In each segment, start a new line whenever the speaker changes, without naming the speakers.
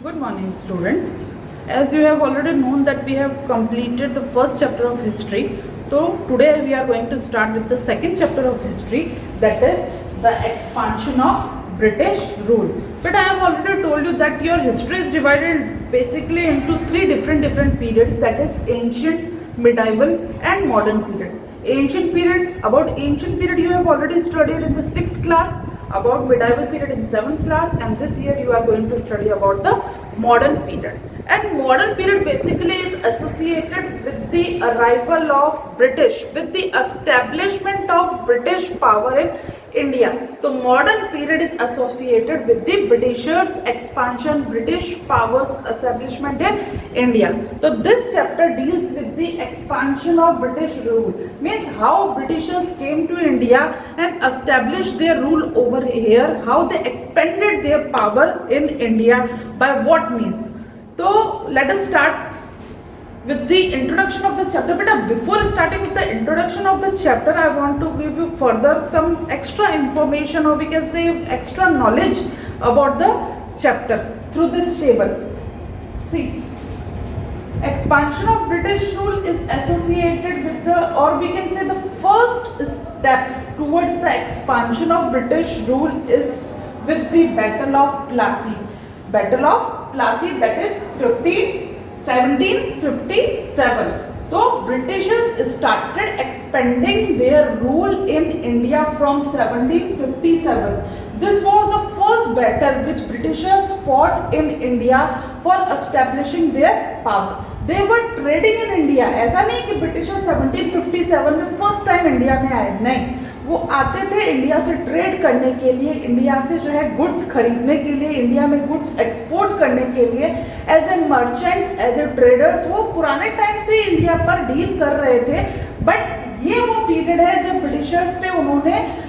Good morning, students. As you have already known that we have completed the first chapter of history. So today we are going to start with the second chapter of history, that is the expansion of British rule. But I have already told you that your history is divided basically into three different periods, that is ancient, medieval and modern period. About ancient period you have already studied in the 6th class, about medieval period in 7th class, and this year you are going to study about the modern period. And modern period basically is associated with the arrival of British, with the establishment of British power in India. So modern period is associated with the Britishers expansion, British powers establishment in India. So this chapter deals with the expansion of British rule, means how Britishers came to India and established their rule over here, how they expanded their power in India, by what means. So let us start with the introduction of the chapter. But before starting with the introduction of the chapter, I want to give you further some extra information, or we can say extra knowledge about the chapter through this table. See, expansion of British rule is associated with the, or we can say the first step towards the expansion of British rule is with the Battle of Plassey. Battle of Plassey, that is 1757. So Britishers started expanding their rule in India from 1757. This was the first battle which Britishers fought in India for establishing their power. They were trading in India. ऐसा नहीं कि Britishers 1757 में first time India में आए, नहीं, वो आते थे इंडिया से ट्रेड करने के लिए, इंडिया से जो है गुड्स खरीदने के लिए, इंडिया में गुड्स एक्सपोर्ट करने के लिए, as a merchants, as a traders, वो पुराने टाइम से इंडिया पर डील कर रहे थे. बट ये वो पीरियड है जब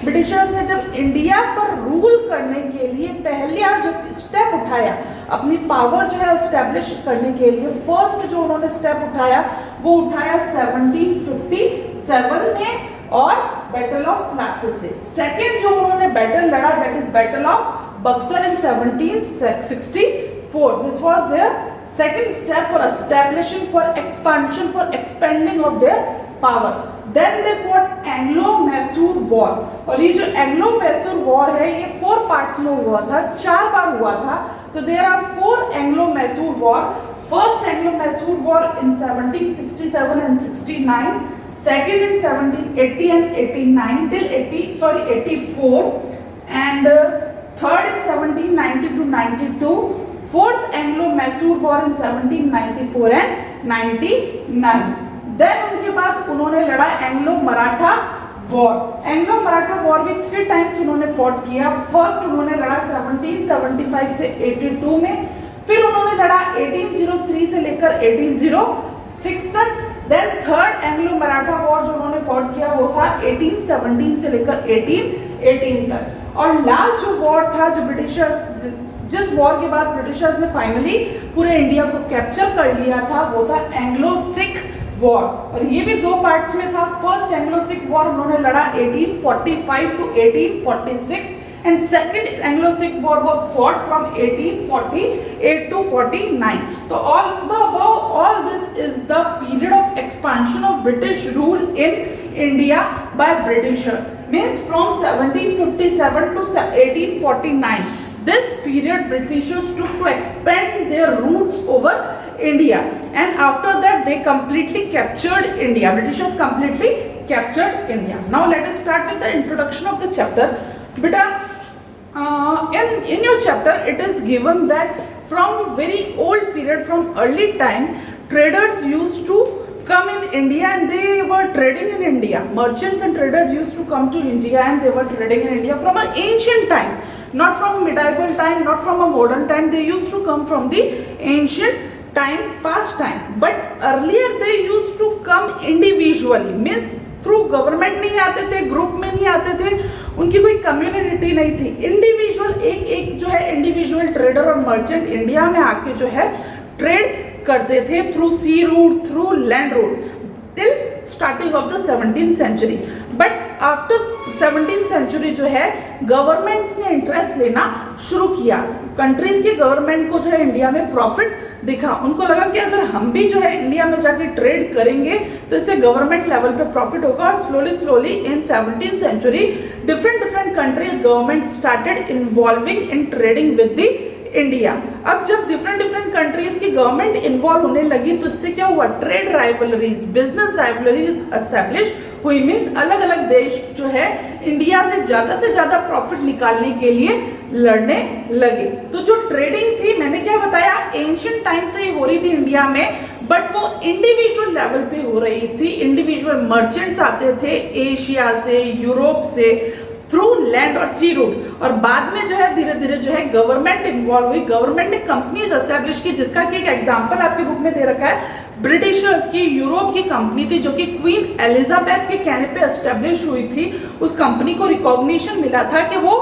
ब्रिटिशर्स ने जब इंडिया पर रूल करने के लिए पहला जो स्टेप उठाया, अपनी पावर जो है एस्टेब्लिश करने के लिए, फर्स्ट जो उन्होंने स्टेप उठाया वो उठाया 1757 में और बैटल ऑफ प्लासी से. सेकेंड जो उन्होंने बैटल लड़ा, that is battle of Buxar in 1764. This was there second step for establishing, for expansion, for expanding of their power. Then they fought Anglo-Mysore War. और ये जो Anglo-Mysore War है ये 4 parts में हुआ था, 4 बार हुआ था. तो there are 4 Anglo-Mysore War. First Anglo-Mysore War in 1767 and 69. Second in 1780 and 89 till 84. And third in 1790 to 92. Fourth Anglo-Mysore War in 1794 and 99. Then उनके बाद उन्होंने लड़ा एंग्लो-मराठा वॉर. एंग्लो-मराठा वॉर भी 3 टाइम्स उन्होंने फॉट किया. फर्स्ट उन्होंने लड़ा 1775 से 82 में, फिर उन्होंने लड़ा 1803 से लेकर 1806 तक. देन थर्ड एंग्लो-मराठा वॉर जो उन्होंने फॉट किया वो था 1817 से लेकर 1818 तक. और लास्ट जो वॉर था, जो ब्रिटिशर्स, जिस वॉर के बाद ब्रिटिशर्स ने फाइनली पूरे इंडिया को कैप्चर कर लिया था, वो था एंग्लो सिख वॉर. और ये भी 2 पार्ट्स में था. फर्स्ट एंग्लो सिख वॉर उन्होंने लड़ा 1845 to 1846 and second Anglo Sikh war was fought from 1848 to 49. तो all this is the period of expansion of British rule in India by Britishers, means from 1757 to 1849. This period Britishers took to expand their roots over India, and after that they completely captured India. Britishers completely captured India. Now let us start with the introduction of the chapter. Beta, in your chapter it is given that from very old period, from early time, traders used to come in India and they were trading in India. Merchants and traders used to come to India and they were trading in India from an ancient time. Not from medieval time, not from a modern time. They used to come from the ancient time, past time. But earlier they used to come individually, means through government नहीं आते थे, group में नहीं आते थे, उनकी कोई community नहीं थी. इंडिविजुअल एक जो है इंडिविजुअल ट्रेडर और मर्चेंट इंडिया में आके जो है ट्रेड करते थे through sea route, through land route. Till starting of the 17th century. But after 17th century जो है गवर्नमेंट्स ने इंटरेस्ट लेना शुरू किया। कंट्रीज के गवर्नमेंट को जो है इंडिया में प्रॉफिट दिखा, उनको लगा कि अगर हम भी जो है इंडिया में जाके ट्रेड करेंगे तो इससे गवर्नमेंट लेवल पे प्रॉफिट होगा। और slowly in 17th century different countries government started involving in trading with the India. अब जब डिफरेंट कंट्रीज की गवर्नमेंट इन्वॉल्व होने लगी तो इससे क्या हुआ, trade rivalries, business rivalries establish हुई। मींस अलग अलग देश जो है इंडिया से ज्यादा प्रॉफिट निकालने के लिए लड़ने लगे। तो जो ट्रेडिंग थी, मैंने क्या बताया, एंशिएंट टाइम से ही हो रही थी इंडिया में, बट वो इंडिविजुअल लेवल पे हो रही थी। इंडिविजुअल मर्चेंट्स आते थे एशिया से, यूरोप से, थ्रू लैंड और सी रूट। और बाद में जो है धीरे धीरे जो है गवर्नमेंट इन्वॉल्व हुई, गवर्नमेंट ने कंपनीज एस्टैब्लिश की, जिसका कि एक एग्जांपल आपके बुक में दे रखा है। ब्रिटिशर्स की यूरोप की कंपनी थी जो कि क्वीन एलिजाबेथ के कहने पे एस्टैब्लिश हुई थी। उस कंपनी को रिकॉग्निशन मिला था कि वो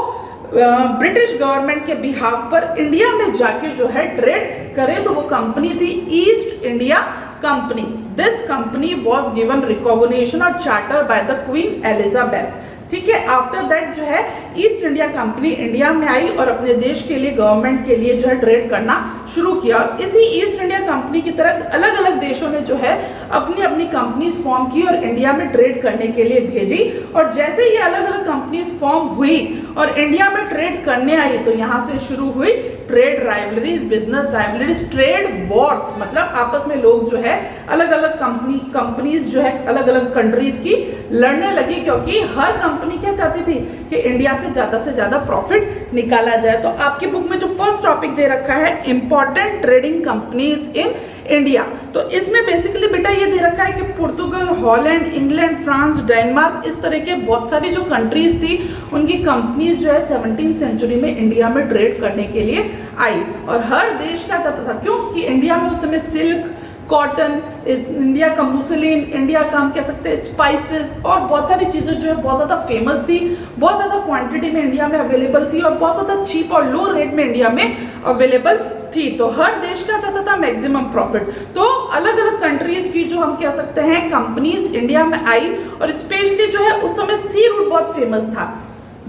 ब्रिटिश गवर्नमेंट के बिहाफ पर इंडिया में जाके जो है ट्रेड करे। तो वो कंपनी थी East India Company. This company was given recognition और charter by the queen Elizabeth. ठीक है, आफ्टर दैट जो है ईस्ट इंडिया कंपनी इंडिया में आई और अपने देश के लिए, गवर्नमेंट के लिए जो है ट्रेड करना शुरू किया। और इसी ईस्ट इंडिया कंपनी की तरह अलग अलग देशों ने जो है अपनी अपनी कंपनीज फॉर्म की और इंडिया में ट्रेड करने के लिए भेजी। और जैसे ये अलग अलग कंपनीज फॉर्म हुई और इंडिया में ट्रेड करने आई तो यहाँ से शुरू हुई trade rivalries, business rivalries, trade Wars. मतलब आपस में लोग जो है अलग अलग कंपनीज जो है अलग अलग कंट्रीज की लड़ने लगी, क्योंकि हर कंपनी क्या चाहती थी कि इंडिया से ज्यादा प्रॉफिट निकाला जाए। तो आपकी बुक में जो फर्स्ट टॉपिक दे रखा है important trading companies in India, तो इसमें बेसिकली बेटा ये दे रखा है कि पुर्तगाल, हॉलैंड, इंग्लैंड, फ्रांस, डेनमार्क, इस तरह के बहुत सारी जो कंट्रीज थी उनकी कंपनीज जो है 17th सेंचुरी में इंडिया में ट्रेड करने के लिए आई। और हर देश क्या चाहता था, क्यों कि इंडिया में उस समय सिल्क, कॉटन, इंडिया का मुसलिन, इंडिया का हम कह सकते हैं स्पाइसेस और बहुत सारी चीज़ें जो है बहुत ज़्यादा फेमस थी, बहुत ज़्यादा क्वांटिटी में इंडिया में अवेलेबल थी और बहुत ज़्यादा चीप और लो रेट में इंडिया में अवेलेबल थी। तो हर देश क्या चाहता था, मैक्सिमम प्रॉफिट। तो अलग अलग कंट्रीज की जो हम कह सकते हैं कंपनीज इंडिया में आई और स्पेशली जो है उस समय सी रूट बहुत फेमस था।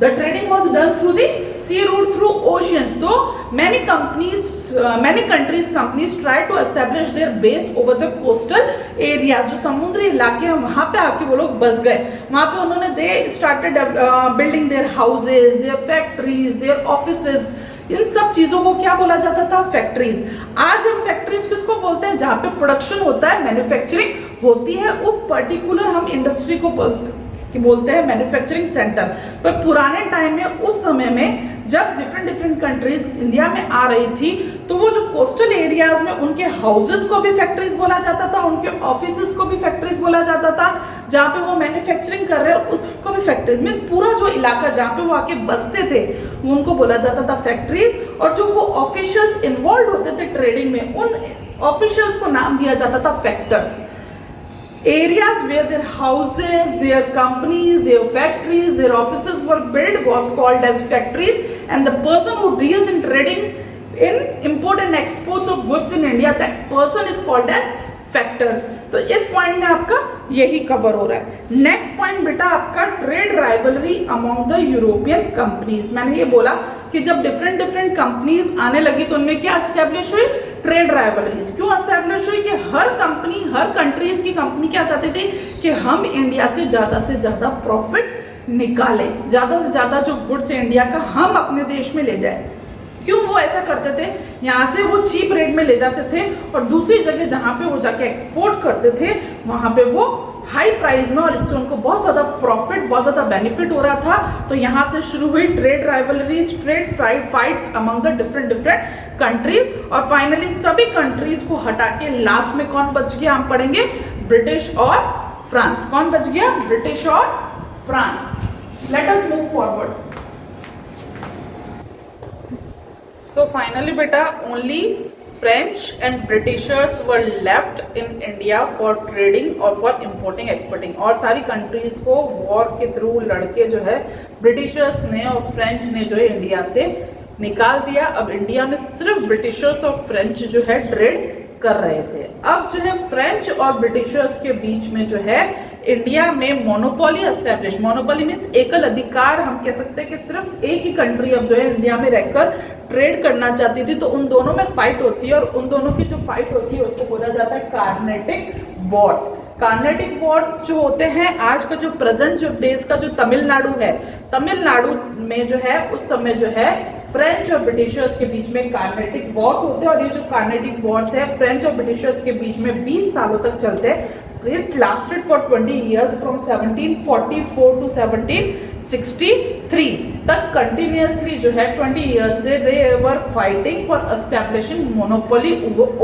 The trading was done through the sea route, through oceans. So many countries companies try to establish their base over the coastal areas. जो समुद्री इलाके हैं वहाँ पे आके वो लोग बस गए। वहाँ पे उन्होंने they started building their houses, their factories, their offices. इन सब चीजों को क्या बोला जाता था, फैक्ट्रीज। आज हम फैक्ट्रीज किसको बोलते हैं, जहाँ पे प्रोडक्शन होता है, मैन्युफैक्चरिंग होती है, उस पर्टिकुलर हम इंडस्ट्री को बोलते हैं मैन्युफैक्चरिंग सेंटर। पर पुराने टाइम में, उस समय में जब डिफरेंट कंट्रीज इंडिया में आ रही थी तो वो जो कोस्टल एरियाज में उनके हाउसेस को भी फैक्ट्रीज बोला जाता था, उनके ऑफिसेज को भी फैक्ट्रीज बोला जाता था, जहाँ पे वो मैन्युफैक्चरिंग कर रहे हैं उसको भी फैक्ट्रीज। मींस पूरा जो इलाका जहाँ पे वो आके बसते थे उनको बोला जाता था फैक्ट्रीज। और जो वो ऑफिशियल्स इन्वॉल्व होते थे ट्रेडिंग में, उन ऑफिशियल्स को नाम दिया जाता था factors. Areas where their houses, their companies, their factories, their offices were built was called as factories, and the person who deals in trading in import and exports of goods in India, that person is called as factors. तो इस point में आपका यही cover हो रहा है। Next point बेटा आपका trade rivalry among the European companies. मैंने ये बोला कि जब डिफरेंट कंपनीज आने लगी तो उनमें क्या एस्टेब्लिश हुई, ट्रेड राइवलरीज। क्यों एस्टेब्लिश हुई कि हर कंपनी, हर कंट्रीज की कंपनी क्या चाहती थी कि हम इंडिया से ज्यादा प्रॉफिट निकालें, ज्यादा से ज्यादा जो गुड्स है इंडिया का हम अपने देश में ले जाए। क्यों वो ऐसा करते थे, यहाँ से वो चीप रेट में ले जाते थे और दूसरी जगह जहाँ पे वो जाके एक्सपोर्ट करते थे वहाँ पे वो हाई प्राइस में, और इससे उनको बहुत ज़्यादा प्रॉफिट, बहुत ज़्यादा बेनिफिट हो रहा था। तो यहाँ से शुरू हुई trade rivalries, trade fights among the different countries. और फाइनली सभी कंट्रीज को हटा के लास्ट में कौन बच गया, हम पढ़ेंगे ब्रिटिश और फ्रांस। कौन बच गया, ब्रिटिश और France. Let us move forward. So finally बेटा only French and Britishers were left in India for trading or for importing exporting। और सारी कंट्रीज को वॉर के थ्रू लड़के जो है ब्रिटिशर्स ने और फ्रेंच ने जो है इंडिया से निकाल दिया। अब इंडिया में सिर्फ ब्रिटिशर्स और फ्रेंच जो है ट्रेड कर रहे थे। अब जो है फ्रेंच और ब्रिटिशर्स के बीच में जो है इंडिया में मोनोपोली एस्टेब्लिश, मोनोपोली मीन्स एकल अधिकार, हम कह सकते हैं कि सिर्फ एक ही कंट्री अब जो है इंडिया में रहकर ट्रेड करना चाहती थी, तो उन दोनों में फाइट होती है और उन दोनों की जो फाइट होती है उसको बोला जाता है कार्नेटिक वॉर्स। कार्नेटिक वॉर्स जो होते हैं, आज का जो प्रेजेंट जो देश का जो तमिलनाडु है, तमिलनाडु में जो है उस समय जो है फ्रेंच और ब्रिटिशर्स के बीच में कार्नेटिक वॉर्स होते हैं और ये जो कार्नेटिक वॉर्स है फ्रेंच और ब्रिटिशर्स के बीच में 20 सालों तक चलते हैं। It lasted for 20 years from 1744 to 1763 तक कंटिन्यूसली जो है 20 years से they were fighting for establishing monopoly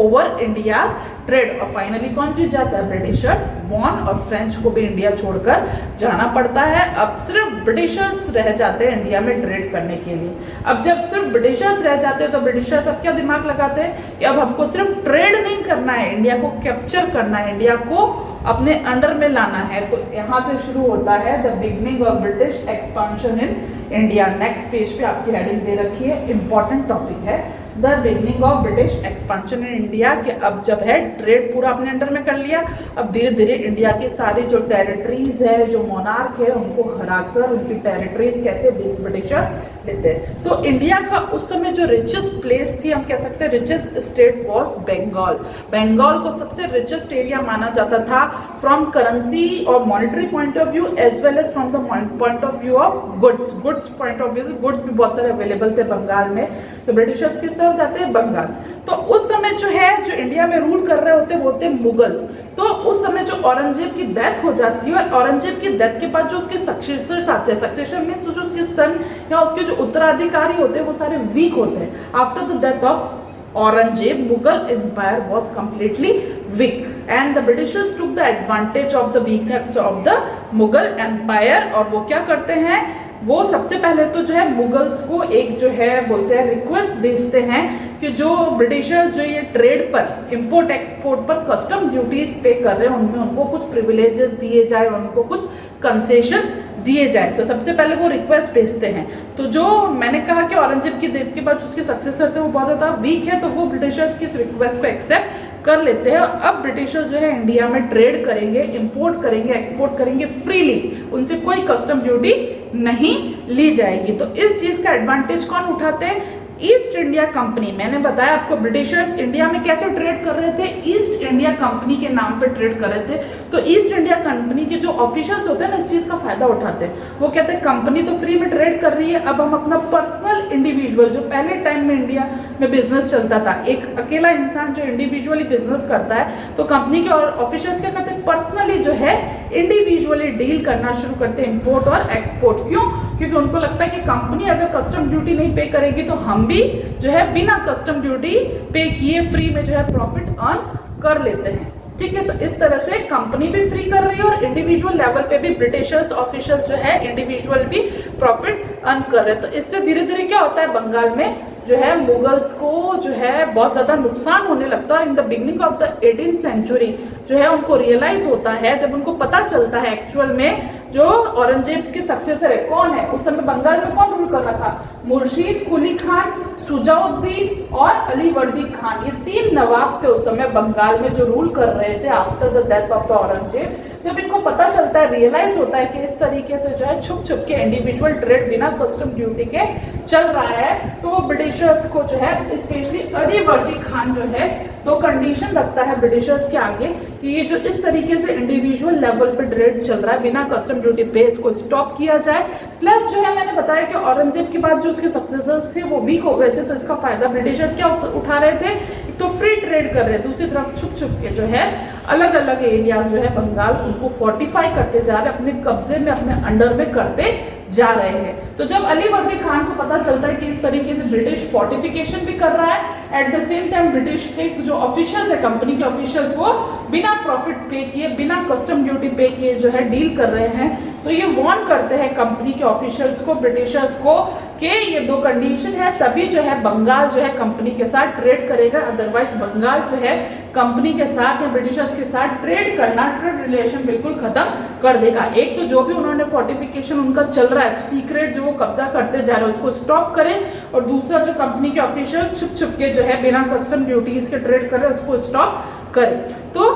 over India's trade. और फाइनली कौन जीत जाता है? ब्रिटिशर्स वॉन, और फ्रेंच को भी इंडिया छोड़कर जाना पड़ता है। अब सिर्फ ब्रिटिशर्स रह जाते हैं इंडिया में ट्रेड करने के लिए। अब जब सिर्फ ब्रिटिशर्स रह जाते हैं तो ब्रिटिशर्स अब क्या दिमाग लगाते हैं कि अब हमको सिर्फ ट्रेड नहीं करना है, इंडिया को कैप्चर करना है, इंडिया को अपने अंडर में लाना है। तो यहाँ से शुरू होता है the beginning of British expansion in India. Next page पे आपकी हेडिंग दे रखी है, इंपॉर्टेंट टॉपिक है the beginning of British expansion in India, कि अब जब है ट्रेड पूरा अपने अंडर में कर लिया, अब धीरे धीरे इंडिया की सारी जो टेरिटरीज है, जो मोनार्क है, उनको हराकर उनकी टेरिटरीज कैसे ब्रिटिशर्स लेते हैं। तो इंडिया का उस समय जो रिचेस्ट प्लेस थी, हम कह सकते हैं richest state was Bengal. Bengal को सबसे रिचेस्ट एरिया माना जाता था फ्रॉम करेंसी और monetary point of view as well as from the point of view of goods point of view से गुड्स भी बहुत सारे अवेलेबल थे बंगाल में। तो ब्रिटिशर्स किस तरफ जाते हैं? बंगाल। तो उस समय जो है जो इंडिया में रूल कर रहे होते वो होते मुगल्स। तो उस समय जो औरंगजेब की डेथ हो जाती है और औरंगजेब की डेथ के बाद जो उसके सक्सेसर्स आते हैं, सक्सेशन मीन्स जो उसके सन या उसके जो उत्तराधिकारी होते हैं वो सारे वीक होते हैं। After the death of Aurangzeb, Mughal empire was completely weak and the Britishers took the advantage of the weakness of the Mughal empire। और वो क्या करते हैं? वो सबसे पहले तो जो है मुगल्स को एक जो है बोलते हैं रिक्वेस्ट भेजते हैं कि जो ब्रिटिशर्स जो ये ट्रेड पर, इंपोर्ट एक्सपोर्ट पर कस्टम ड्यूटीज पे कर रहे हैं उनमें उनको कुछ प्रिविलेजेस दिए जाए, उनको कुछ कंसेशन दिए जाए। तो सबसे पहले वो रिक्वेस्ट भेजते हैं। तो जो मैंने कहा कि औरंगजेब की डेथ के बाद उसके सक्सेसर से वो बहुत ज़्यादा वीक है, तो वो ब्रिटिशर्स की इस रिक्वेस्ट को एक्सेप्ट कर लेते हैं। अब ब्रिटिशर्स जो है इंडिया में ट्रेड करेंगे, इंपोर्ट करेंगे, एक्सपोर्ट करेंगे फ्रीली, उनसे कोई कस्टम ड्यूटी नहीं ली जाएगी। तो इस चीज़ का एडवांटेज कौन उठाते हैं? East India company. मैंने बताया आपको ब्रिटिशर्स इंडिया में कैसे ट्रेड कर रहे थे, ईस्ट इंडिया कंपनी के नाम पे ट्रेड कर रहे थे। तो ईस्ट इंडिया कंपनी के जो ऑफिशियल्स होते हैं ना इस चीज़ का फायदा उठाते हैं। वो कहते हैं कंपनी तो फ्री में ट्रेड कर रही है, अब हम अपना पर्सनल इंडिविजुअल, जो पहले टाइम में इंडिया में बिजनेस चलता था, एक अकेला इंसान जो इंडिविजुअली बिजनेस करता है, तो कंपनी के ऑफिशियल्स क्या करते हैं? पर्सनली जो है इंडिविजुअली डील करना शुरू करते हैं, इंपोर्ट और एक्सपोर्ट। क्यों? क्योंकि उनको लगता है कि कंपनी अगर कस्टम ड्यूटी नहीं पे करेगी तो हम भी जो है बिना कस्टम ड्यूटी पे किए फ्री में जो है प्रॉफिट अर्न कर लेते हैं। ठीक है, तो इस तरह से कंपनी भी फ्री कर रही है और इंडिविजुअल लेवल पे भी ब्रिटिशर्स ऑफिशियल्स जो है इंडिविजुअल भी प्रॉफिट अर्न कर रहे हैं। तो इससे धीरे धीरे क्या होता है, बंगाल में जो है मुगल्स को जो है बहुत ज़्यादा नुकसान होने लगता है। In the beginning of the 18th century जो है उनको रियलाइज होता है, जब उनको पता चलता है एक्चुअल में जो औरंगजेब के सक्सेसर है कौन है। उस समय बंगाल में कौन रूल कर रहा था? मुर्शीद कुली खान, सुजाउद्दीन और अलीवर्दी खान, ये 3 नवाब थे उस समय बंगाल में जो रूल कर रहे थे after the death of the Aurangzeb. जब इनको पता चलता है, रियलाइज होता है कि इस तरीके से जो है छुप छुप के इंडिविजुअल ट्रेड बिना कस्टम ड्यूटी के चल रहा है, तो वो ब्रिटिशर्स को जो है स्पेशली अलीवर्दी खान जो है 2 कंडीशन रखता है ब्रिटिशर्स के आगे कि ये जो इस तरीके से इंडिविजुअल लेवल पे ट्रेड चल रहा है बिना कस्टम ड्यूटी पे, इसको स्टॉप किया जाए। प्लस जो है मैंने बताया कि औरंगजेब के बाद जो उसके सक्सेसर्स थे वो वीक हो गए थे, तो इसका फायदा ब्रिटिशर्स क्या उठा रहे थे? एक तो फ्री ट्रेड कर रहे थे, दूसरी तरफ छुप छुप के जो है अलग अलग एरियाज जो है बंगाल उनको फोर्टिफाई करते जा रहे, अपने कब्जे में, अपने अंडर में करते जा रहे हैं। तो जब अलीवर्दी खान को पता चलता है कि इस तरीके से ब्रिटिश फोर्टिफिकेशन भी कर रहा है, at the same time British के जो ऑफिशियल्स है, कंपनी के ऑफिशियल्स, वो बिना प्रॉफिट पे किए, बिना कस्टम ड्यूटी पे किए जो है डील कर रहे हैं, तो ये वार्न करते हैं कंपनी के ऑफिशियल्स को, ब्रिटिशर्स को, कि ये 2 कंडीशन है तभी जो है बंगाल जो है कंपनी के साथ ट्रेड करेगा, अदरवाइज बंगाल जो है कंपनी के साथ या ब्रिटिशर्स के साथ ट्रेड करना, ट्रेड रिलेशन बिल्कुल खत्म कर देगा। एक तो जो भी उन्होंने फोर्टिफिकेशन उनका चल रहा है, सीक्रेट जो वो कब्जा करते जा रहे हैं उसको स्टॉप करें, और दूसरा जो कंपनी के ऑफिशियल्स छुप छुप के जो है बिना कस्टम ड्यूटीज के ट्रेड कर रहे हैं उसको स्टॉप करें। तो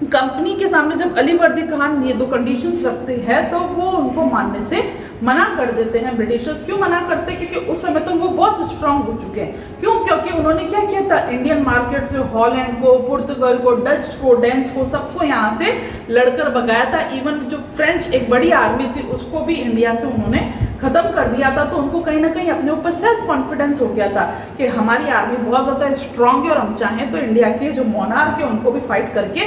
कंपनी के सामने जब अलीवर्दी खान ये दो कंडीशंस रखते हैं तो वो उनको मानने से मना कर देते हैं। ब्रिटिशर्स क्यों मना करते हैं? क्योंकि उस समय तो वो बहुत स्ट्रांग हो चुके हैं। क्यों? क्योंकि उन्होंने क्या किया था, इंडियन मार्केट से हॉलैंड को, पुर्तगाल को, डच को, डेंस को, सबको यहाँ से लड़कर भगाया था। इवन जो फ्रेंच एक बड़ी आर्मी थी उसको भी इंडिया से उन्होंने खत्म कर दिया था। तो उनको कहीं ना कहीं अपने ऊपर सेल्फ कॉन्फिडेंस हो गया था कि हमारी आर्मी बहुत ज़्यादा स्ट्रांग है और हम चाहें तो इंडिया के जो मोनार्क है उनको भी फाइट करके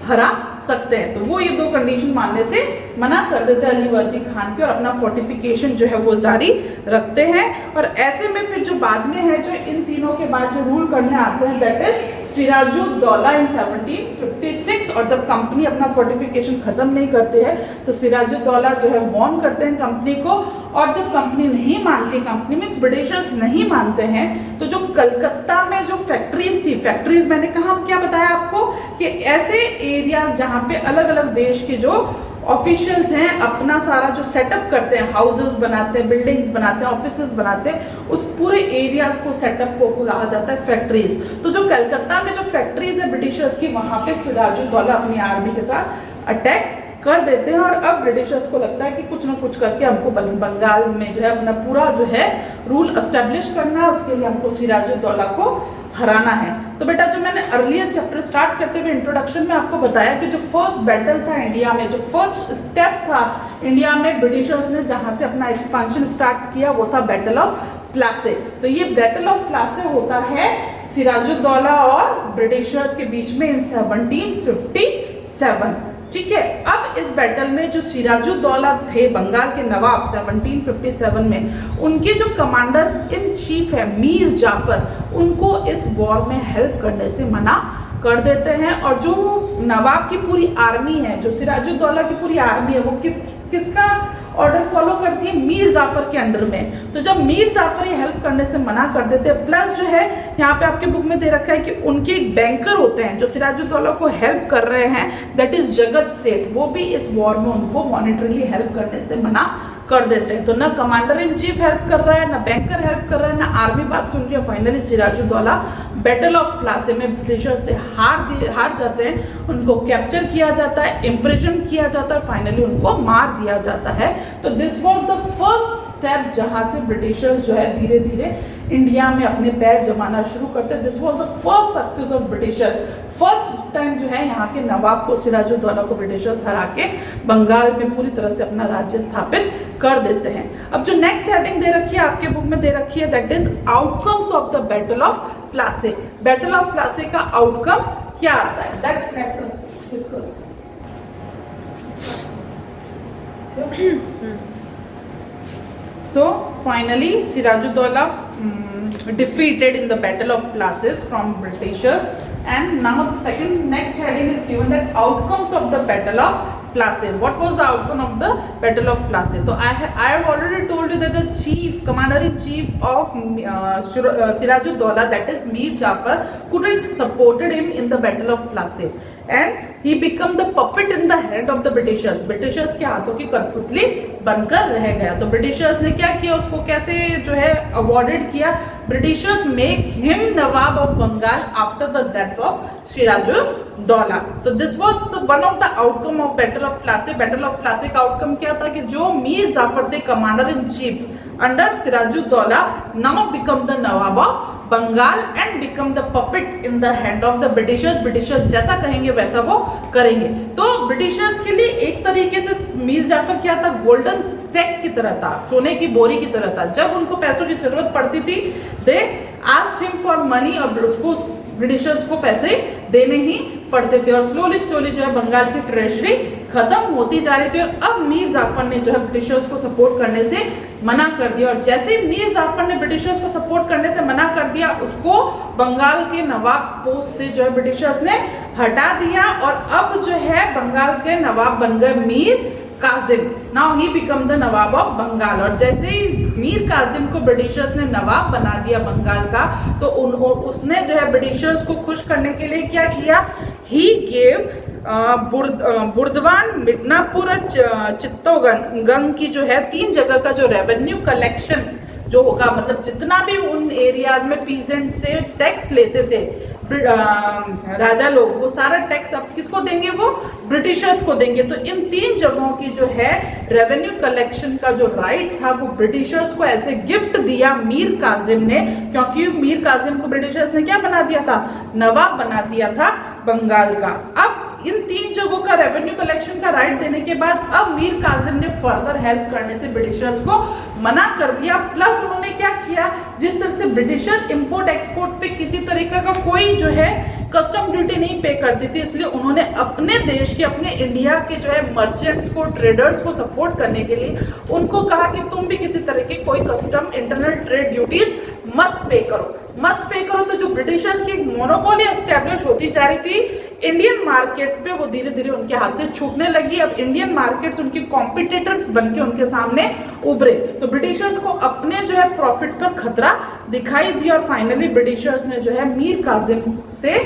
हरा सकते हैं। तो वो ये दो कंडीशन मानने से मना कर देते हैं अलीवर्दी खान के और अपना फोर्टिफिकेशन जो है वो जारी रखते हैं। और ऐसे में फिर जो बाद में है, जो इन तीनों के बाद जो रूल करने आते हैं, दैट इज सिराजुद्दौला इन 1756। और जब कंपनी अपना फोर्टिफिकेशन खत्म नहीं करते हैं तो सिराजुद्दौला जो है वार्न करते हैं कंपनी को। और जब कंपनी नहीं मानती, कंपनी मीन्स ब्रिटिशर्स नहीं मानते हैं, तो जो कलकत्ता में जो फैक्ट्रीज थी, फैक्ट्रीज मैंने कहा क्या बताया आपको कि ऐसे एरिया जहाँ पे अलग अलग देश के जो ऑफिशियल्स हैं अपना सारा जो सेटअप करते हैं, हाउसेस बनाते हैं, बिल्डिंग्स बनाते हैं, ऑफिसेस बनाते हैं, उस पूरे एरियाज को सेटअप को कहा जाता है फैक्ट्रीज। तो जो कलकत्ता में जो फैक्ट्रीज है ब्रिटिशर्स की, वहां पे सिराजुद्दौला अपनी आर्मी के साथ अटैक कर देते हैं। और अब ब्रिटिशर्स को लगता है कि कुछ ना कुछ करके हमको बंगाल में जो है अपना पूरा जो है रूल एस्टेब्लिश करना है, उसके लिए हमको सिराजुद्दौला को हराना है। तो बेटा जो मैंने अर्लियर चैप्टर स्टार्ट करते हुए इंट्रोडक्शन में आपको बताया कि जो फर्स्ट बैटल था इंडिया में, जो फर्स्ट स्टेप था इंडिया में ब्रिटिशर्स ने जहां से अपना एक्सपांशन स्टार्ट किया, वो था बैटल ऑफ प्लासे। तो ये बैटल ऑफ प्लासे होता है सिराजुद्दौला और ब्रिटिशर्स के बीच में इन 1757। ठीक है। अब इस बैटल में जो सिराजुद्दौला थे बंगाल के नवाब 1757 में, उनके जो कमांडर इन चीफ है मीर जाफर, उनको इस वॉर में हेल्प करने से मना कर देते हैं। और जो नवाब की पूरी आर्मी है, जो सिराजुद्दौला की पूरी आर्मी है, वो किसका ऑर्डर फॉलो करती है? मीर जाफर के अंडर में। तो जब मीर जाफर ये हेल्प करने से मना कर देते हैं, प्लस जो है यहाँ पे आपके बुक में दे रखा है कि उनके एक बैंकर होते हैं जो सिराजुद्दौला को हेल्प कर रहे हैं, दैट इज जगत सेठ, वो भी इस वॉर में उनको मॉनिटरीली हेल्प करने से मना कर देते हैं। तो ना कमांडर इन चीफ हेल्प कर रहा है, ना बैंकर हेल्प कर रहा है, ना आर्मी बात सुन रही है। फाइनली सिराजुद्दौला बैटल ऑफ प्लासे में ब्रिटिशर से हार जाते हैं, उनको कैप्चर किया जाता है, इम्प्रिजन किया जाता है, फाइनली उनको मार दिया जाता है। तो this was the first step जहां से ब्रिटिशर्स जो है धीरे धीरे इंडिया में अपने पैर जमाना शुरू करते हैं। This was the first success of britisher. First time जो है यहाँ के नवाब को, सिराजुद्दौला को ब्रिटिशर्स हरा के बंगाल में पूरी तरह से अपना राज्य स्थापित कर देते हैं। अब जो नेक्स्ट हेडिंग दे रखी है आपके बुक में दे रखी है, that is outcomes of the battle of Plassey. Battle of Plassey का आउटकम क्या आता है, that let's discuss. So finally Sirajuddaulah defeated in the battle of Plassey from Britishers, and now the second next heading is given that outcomes of the battle of Plassey. What was the outcome of the battle of Plassey? So I have already told you that the chief commander in chief of Sirajuddaulah, that is Mir Jafar, couldn't supported him in the battle of Plassey, and he became the puppet in the hand of the Britishers. Britishers के हाथों की कठपुतली बनकर रह गया। तो Britishers ने क्या किया, उसको कैसे जो है अवॉर्डेड किया? Britishers make him nawab of Bengal after the death of Sirajuddaulah. तो this was the one of the outcome of battle of Plassey. Battle of Plassey का आउटकम क्या था कि जो मीर जाफर थे commander in chief under Sirajuddaulah, now become the nawab of Bengal and become the puppet in the hand of the Britishers. Britishers जैसा कहेंगे वैसा वो करेंगे। तो ब्रिटिशर्स के लिए एक तरीके से मीर जाफर क्या था, गोल्डन सेट की तरह था, सोने की बोरी की तरह था। जब उनको पैसों की जरूरत पड़ती थी, they asked him for money, और उसको ब्रिटिशर्स को पैसे देने ही पड़ते थे। और स्लोली स्लोली जो है बंगाल की ट्रेजरी खत्म होती जा रही थी। और अब मीर जाफर ने जो है ब्रिटिशर्स को सपोर्ट करने से मना कर दिया। और जैसे ही मीर जाफर ने ब्रिटिशर्स को सपोर्ट करने से मना कर दिया, उसको बंगाल के नवाब पोस्ट से जो है ब्रिटिशर्स ने हटा दिया। और अब जो है बंगाल के नवाब बन गए Mir Qasim. Now he become the nawab of Bengal. और जैसे ही मीर काजिम को ब्रिटिशर्स ने नवाब बना दिया बंगाल का, तो उसने जो है ब्रिटिशर्स को खुश करने के लिए क्या किया, ही गेव बुर्दवान, मिदनापुर और चित्तौगंग की जो है 3 जगह का जो रेवेन्यू कलेक्शन जो होगा, मतलब जितना भी उन एरियाज में पीजेंट से टैक्स लेते थे, राजा लोग वो सारा टैक्स अब किसको देंगे, वो ब्रिटिशर्स को देंगे। तो इन 3 जगहों की जो है रेवेन्यू कलेक्शन का जो राइट था वो ब्रिटिशर्स को ऐसे गिफ्ट दिया मीर काजिम ने, क्योंकि मीर काजिम को ब्रिटिशर्स ने क्या बना दिया था, नवाब बना दिया था बंगाल का। अब इन 3 जगहों का रेवेन्यू कलेक्शन का राइट देने के बाद अब मीर काजिम ने फर्दर हेल्प करने से ब्रिटिशर्स को मना कर दिया। प्लस उन्होंने क्या किया, जिस तरह से ब्रिटिशर इंपोर्ट एक्सपोर्ट पे किसी तरीके का कोई जो है कस्टम ड्यूटी नहीं पे करती थी, इसलिए उन्होंने अपने देश के, अपने इंडिया के जो है मर्चेंट्स को, ट्रेडर्स को सपोर्ट करने के लिए उनको कहा कि तुम भी किसी तरह की कोई कस्टम इंटरनल ट्रेड ड्यूटीज मत पे करो। तो जो ब्रिटिशर्स की एक मोनोपोली एस्टेब्लिश होती जा रही थी इंडियन मार्केट्स पे, वो धीरे धीरे उनके हाथ से छूटने लगी। अब इंडियन मार्केट्स उनके कॉम्पिटिटर्स बनके उनके सामने उभरे, तो ब्रिटिशर्स को अपने जो है प्रॉफिट पर खतरा दिखाई दिया और फाइनली ब्रिटिशर्स ने जो है मीर काजिम से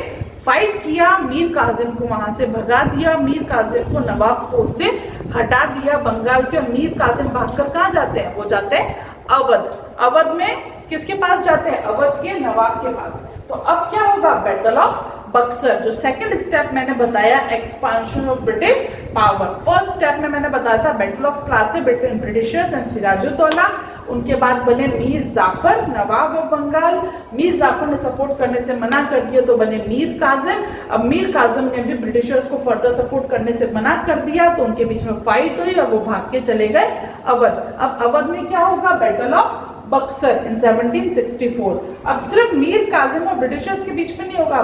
फाइट किया, मीर काजिम को वहां से भगा दिया, मीर काजिम को नवाब पोस्ट से हटा दिया बंगाल के। और मीर काजिम भागकर कहाँ जाते हैं, वो जाते हैं अवध। अवध में किसके पास जाते हैं, अवध के नवाब के पास। तो अब क्या होगा, बैटल ऑफ बक्सर। जो सेकंड स्टेप मैंने बताया, expansion of British power. First step में मैंने बताया था battle of Plassey between Britishers and Sirajuddaulah. उनके बाद बने मीर जाफर, नवाब ऑफ बंगाल। मीर जाफर ने सपोर्ट करने से मना कर दिया तो बने मीर काजिम। अब मीर काजिम ने भी ब्रिटिशर्स को फर्दर सपोर्ट करने से मना कर दिया, तो उनके बीच में फाइट हुई और वो भाग के चले गए अवध। अब अवध में क्या होगा, बैटल ऑफ बक्सर इन 1764। अब सिर्फ मीर काजिम और ब्रिटिशर्स के बीच में नहीं होगा,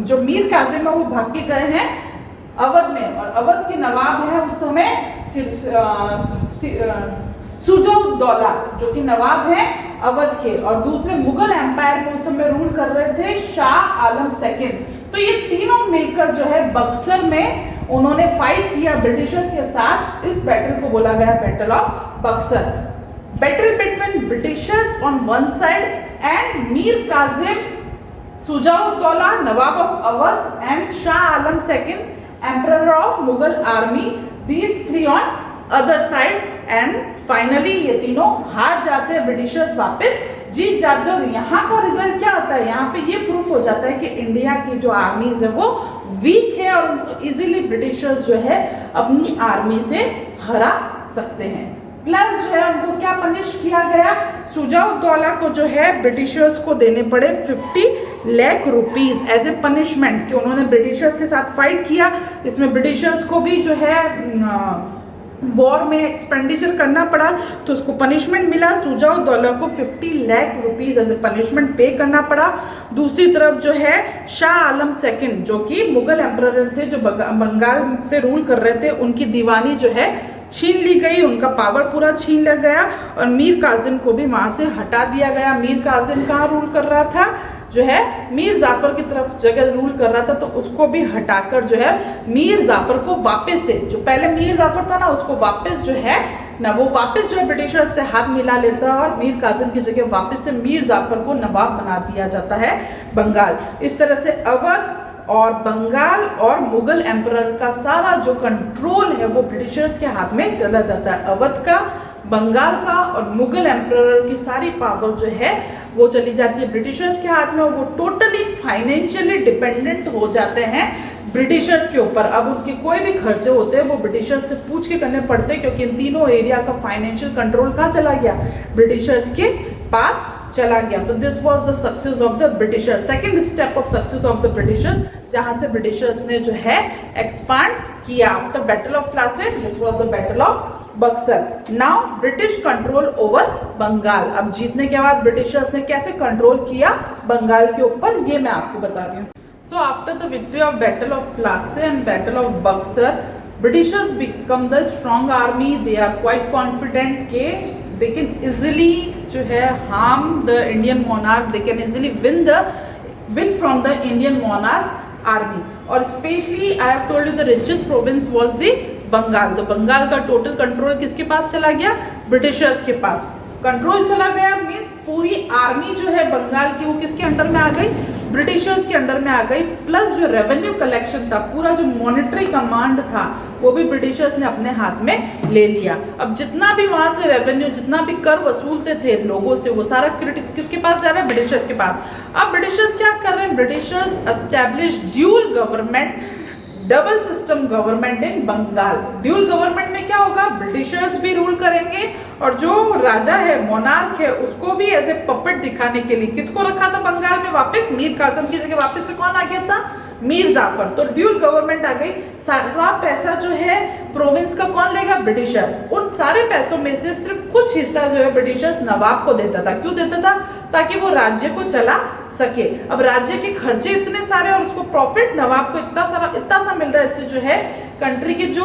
जो मीर काजिम है वो भाग के गए हैं अवध में, और अवध के नवाब है उस समय सुजाउद्दौला, जो कि नवाब है अवध के, और दूसरे मुगल एम्पायर में उस समय रूल कर रहे थे शाह आलम सेकंड। तो ये तीनों मिलकर जो है बक्सर में उन्होंने फाइट किया ब्रिटिशर्स के साथ। इस बैटल को बोला गया battle of Buxar. Battle between Britishers on one side and Mir Kazim, Sujaud-Dawla, Nawab of Awadh, and Shah Alam II, Emperor of Mughal Army. These three on other side, and finally ये तीनों हार जाते हैं, Britishers वापस जीत जाते हैं। और यहाँ का रिजल्ट क्या होता है, यहाँ पे ये प्रूफ हो जाता है कि इंडिया की जो आर्मीज है वो वीक है और इजीली ब्रिटिशर्स जो है अपनी आर्मी से हरा सकते हैं। प्लस जो है उनको क्या पनिश किया गया, सुजाउद्दौला को जो है ब्रिटिशर्स को देने पड़े 50 lakh rupees as a punishment कि उन्होंने ब्रिटिशर्स के साथ फाइट किया। इसमें ब्रिटिशर्स को भी जो है वॉर में एक्सपेंडिचर करना पड़ा, तो उसको पनिशमेंट मिला। सुजाउद्दौला को 50 lakh rupees as a punishment पे करना पड़ा। दूसरी तरफ जो है शाह आलम सेकंड, जो कि मुगल एम्परर थे, जो बंगाल से रूल कर रहे थे, उनकी दीवानी जो है छीन ली गई, उनका पावर पूरा छीन लिया गया और मीर काजिम को भी वहां से हटा दिया गया। मीर काजिम कहाँ रूल कर रहा था, जो है मीर जाफर की तरफ जगह रूल कर रहा था, तो उसको भी हटाकर जो है मीर जाफर को वापस से, जो पहले मीर जाफर था ना, उसको वापस जो है ना, वो वापस जो है ब्रिटिशर्स से हाथ मिला लेता है और मीर काजिम की जगह वापस से मीर जाफर को नवाब बना दिया जाता है बंगाल। इस तरह से अवध और बंगाल और मुगल एम्परर का सारा जो कंट्रोल है वो ब्रिटिशर्स के हाथ में चला जाता है। अवध का, बंगाल का और मुगल एम्परर की सारी पावर जो है वो चली जाती है ब्रिटिशर्स के हाथ में, और वो टोटली फाइनेंशियली डिपेंडेंट हो जाते हैं ब्रिटिशर्स के ऊपर। अब उनके कोई भी खर्चे होते हैं वो ब्रिटिशर्स से पूछ के करने पड़ते हैं, क्योंकि इन तीनों एरिया का फाइनेंशियल कंट्रोल कहाँ चला गया, ब्रिटिशर्स के पास चला गया। तो this was the success of the Britishers, second step of success of the Britishers, जहां से ब्रिटिशर्स ने जो है एक्सपांड किया after battle of Plassey. This was the battle of Buxar. Now British control over Bengal. अब जीतने के बाद ब्रिटिशर्स ने कैसे कंट्रोल किया बंगाल के ऊपर, ये मैं आपको बता रही हूँ। So after the victory of battle of Plassey and battle of Buxar, Britishers become the strong army. They are quite confident के they can easily जो है harm the Indian monarch, they can easily win from the Indian monarch's army। और specially I have told you the richest province was the Bengal. तो बंगाल का total control किसके पास चला गया, Britishers के पास कंट्रोल चला गया। मीन्स पूरी आर्मी जो है बंगाल की वो किसके अंडर में आ गई, ब्रिटिशर्स के अंडर में आ गई, प्लस जो रेवेन्यू कलेक्शन था, पूरा जो मॉनेटरी कमांड था, वो भी ब्रिटिशर्स ने अपने हाथ में ले लिया। अब जितना भी वहां से रेवेन्यू, जितना भी कर वसूलते थे लोगों से, वो सारा किसके पास जा रहा है? ब्रिटिशर्स के पास। अब ब्रिटिशर्स क्या कर रहे हैं? Britishers establish dual government, double system government in Bengal. Dual government में क्या होगा? ब्रिटिशर्स भी रूल करेंगे और जो राजा है, मोनार्क है, उसको भी एज ए पपेट दिखाने के लिए किसको रखा था बंगाल में वापस? मीर कासिम की जगह वापस से कौन आ गया था? मीर जाफर। तो ड्यूल गवर्नमेंट आ गई। सारा पैसा जो है प्रोविंस का कौन लेगा? ब्रिटिशर्स। उन सारे पैसों में से सिर्फ कुछ हिस्सा जो है ब्रिटिशर्स नवाब को देता था। क्यों देता था? ताकि वो राज्य को चला सके। अब राज्य के खर्चे इतने सारे और उसको प्रॉफिट नवाब को इतना सा मिल रहा है, इससे जो है कंट्री के जो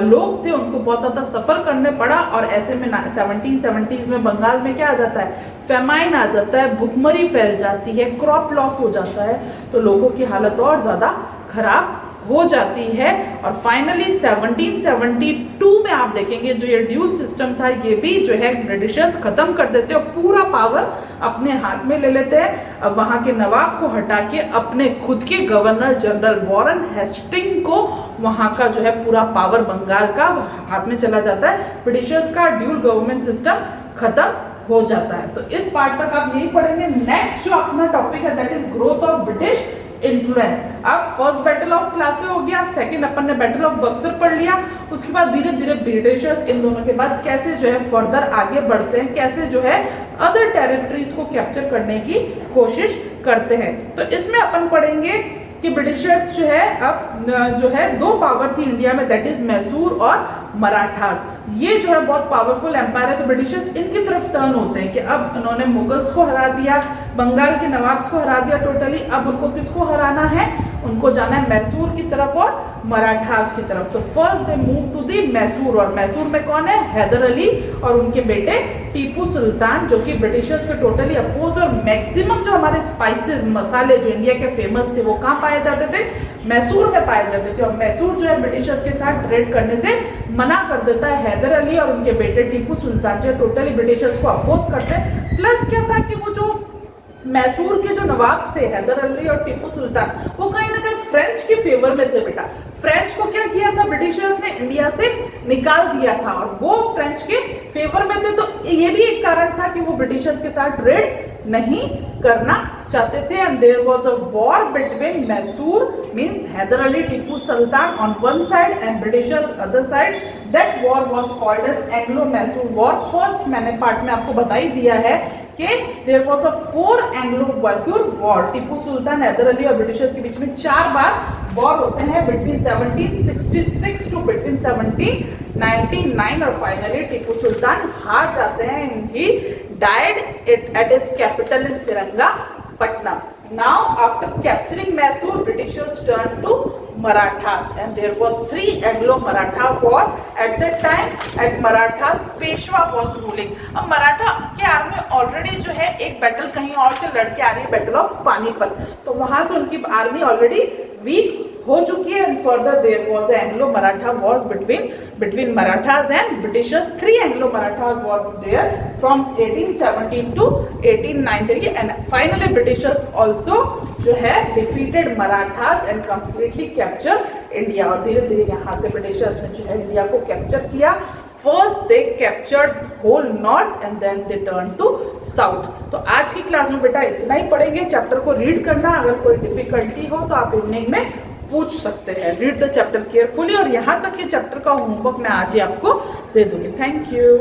लोग थे उनको बहुत ज्यादा सफर करने पड़ा। और ऐसे में 1770s में बंगाल में क्या आ जाता है? फेमाइन आ जाता है, भुखमरी फैल जाती है, क्रॉप लॉस हो जाता है, तो लोगों की हालत और ज्यादा खराब हो जाती है। और फाइनली 1772 में आप देखेंगे जो ये ड्यूल सिस्टम था, ये भी जो है ब्रिटिशर्स खत्म कर देते हैं और पूरा पावर अपने हाथ में ले लेते हैं। अब वहां के नवाब को हटा के अपने खुद के गवर्नर जनरल वॉरेन हेस्टिंग को वहां का जो है पूरा पावर बंगाल का हाथ में चला जाता है। ब्रिटिशर्स का ड्यूल गवर्नमेंट सिस्टम खत्म हो जाता है। तो इस पार्ट तक आप यही पढ़ेंगे। नेक्स्ट जो अपना टॉपिक है that is growth of British influence. अब फर्स्ट बैटल ऑफ प्लासी हो गया, सेकंड अपन ने बैटल ऑफ बक्सर पढ़ लिया। उसके बाद धीरे धीरे ब्रिटिशर्स इन दोनों के बाद कैसे जो है फर्दर आगे बढ़ते हैं, कैसे जो है अदर टेरिटरीज को कैप्चर करने की कोशिश करते हैं। तो इसमें अपन पढ़ेंगे कि ब्रिटिशर्स जो है अब जो है दो पावर थी इंडिया में, दैट इज मैसूर और मराठास। ये जो है बहुत पावरफुल एम्पायर है, तो ब्रिटिशर्स इनकी तरफ टर्न होते हैं कि अब उन्होंने मुगल्स को हरा दिया, बंगाल के नवाब्स को हरा दिया टोटली। अब उनको किसको हराना है? उनको जाना है मैसूर की तरफ और मराठास की तरफ। तो first they move to the Mysore, और मैसूर में कौन है? हैदर अली और उनके बेटे टीपू सुल्तान, जो कि ब्रिटिशर्स के टोटली अपोज। और मैक्सिमम जो हमारे स्पाइसेस, मसाले जो इंडिया के फेमस थे, वो कहाँ पाए जाते थे? मैसूर में पाए जाते थे। और मैसूर जो है ब्रिटिशर्स के साथ ट्रेड करने से मना कर देता है। हैदर अली और उनके बेटे टीपू सुल्तान जो टोटली ब्रिटिशर्स को अपोज करते हैं। प्लस क्या था कि वो जो मैसूर के जो नवाब्स थे, हैदर अली और टीपू सुल्तान, वो कहीं ना कहीं फ्रेंच के फेवर में थे। बेटा फ्रेंच को क्या किया था ब्रिटिशर्स ने? इंडिया से निकाल दिया था और वो फ्रेंच के फेवर में थे। तो ये भी एक कारण था कि वो ब्रिटिशर्स के साथ ट्रेड नहीं करना चाहते थे। And there was a war between Mysore means Hyder Ali, Tipu Sultan on one side and Britishers other side. That war was called as Anglo Mysore war. First मैंने पार्ट में आपको बता ही दिया है कि there was a 4 Anglo Mysore war. Tipu Sultan, Hyder Ali और ब्रिटिशर्स के बीच में 4 बार वॉर होते हैं बिटवीन 1766 टू बिटवीन 1799। और फाइनली टीपू सुल्तान हार जाते हैं। ही died at its capital in Srirangapatnam. Now, after capturing Mysore, Britishers turned to Marathas, and there was 3 Anglo-Maratha war at that time. At Marathas, Peshwa was ruling. अब मराठा की army already जो है एक battle कहीं और से लड़के आ रही है, बैटल ऑफ पानीपत, तो वहां से उनकी आर्मी ऑलरेडी वीक हो चुकी है। And further there was Anglo Maratha wars between Marathas and Britishers. 3 Anglo Marathas war there from 1817 to 1890 and finally Britishers also जो है defeated Marathas and completely capture India. और धीरे धीरे यहाँ से ब्रिटिशर्स ने जो है इंडिया को कैप्चर किया। First they captured whole north and then they turn to south. तो आज की क्लास में बेटा इतना ही पढ़ेंगे। चैप्टर को रीड करना, अगर कोई डिफिकल्टी हो तो आप इवनिंग में पूछ सकते हैं। Read the chapter carefully. और यहाँ तक के चैप्टर का होमवर्क मैं आज ही आपको दे दूंगी। Thank you.